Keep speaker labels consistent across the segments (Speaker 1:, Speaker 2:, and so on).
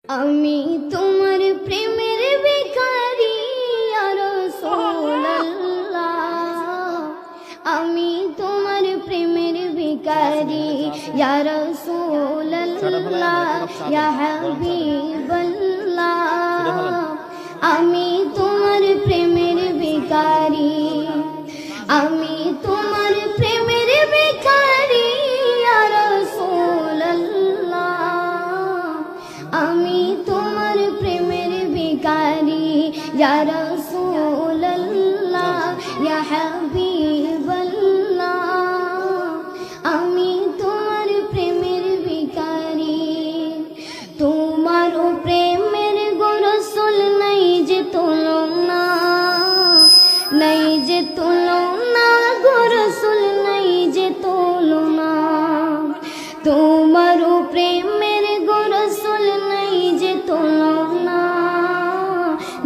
Speaker 1: আমি তোমার প্রেমের ভিখারি ইয়া রাসূলুল্লাহ, আমি তোমার প্রেমের ভিখারি ইয়া রাসূলুল্লাহ, ইয়া হাবিবাল্লাহ, আমি তোমার প্রেমের ভিখারি, আমি তোমার প্রেমের ভিখারি ইয়া রাসূলুল্লাহ, আমি তোমার প্রেমের ভিখারি ইয়া রাসূলুল্লাহ, ইয়া হাবিবাল্লাহ, আমি তোমার প্রেমের ভিখারি। তোমার প্রেমের গো রাসূল নাই যে তুলনা, নাই যে তুলনা গো রাসূল নাই যে তুলনা, তোমার প্রেমের গো রাসূল নাই যে তুলনা,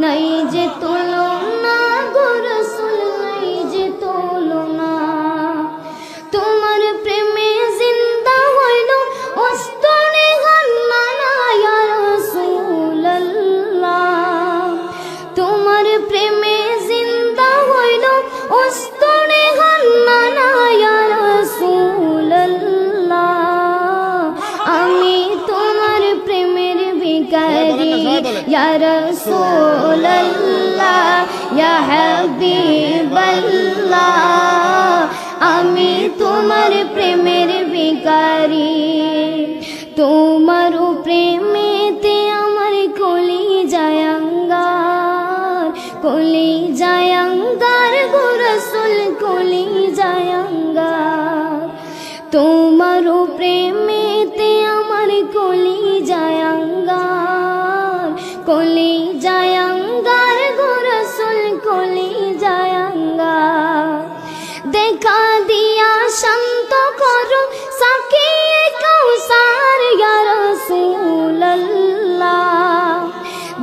Speaker 1: নাই যে তুলনা গো রাসূল নাই যে তুলনা। তোমার প্রেমে জিন্দা হইল ওস্তনে হান্নানা ইয়া রাসূলুল্লাহ, তোমার প্রেমে জিন্দা হইল ওস্তনে হান্নানা ইয়া রাসূলুল্লাহ, আমি তোমার প্রেমের ভিখারি ইয়া রাসূলুল্লাহ, ইয়া হাবিবাল্লাহ, আমি তোমার প্রেমের ভিখারি। তোমার প্রেমেতে আমার কলিজায় আঙ্গার, কলিজায় আঙ্গার গো রাসূল কলিজায় আঙ্গার, তোমার প্রেমেতে আমার কলিজায় আঙ্গার, কলিজায় আঙ্গার গো রাসূল কলিজায় আঙ্গার। দেখা দিয়া শান্ত করো সাকিয়ে কাউসার ইয়া রাসূলুল্লাহ,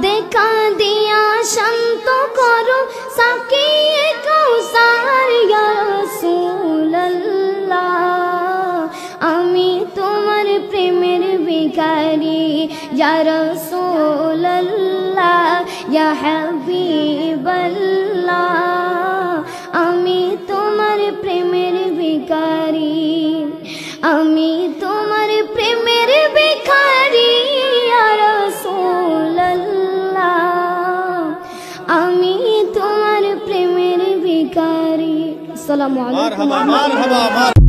Speaker 1: দেখা দিয়া শান্ত করো সাকিয়ে কাউসার ইয়া রাসূলুল্লাহ, আমি তোমার প্রেমের ভিখারি ইয়া রাসূলুল্লাহ, ইয়া হাবিবাল্লাহ, আমি তোমার প্রেমের ভিখারি, আমি তোমার প্রেমের ভিখারি ইয়া রাসূলুল্লাহ, আমি তোমার প্রেমের ভিখারি। আসসালামু আলাইকুম।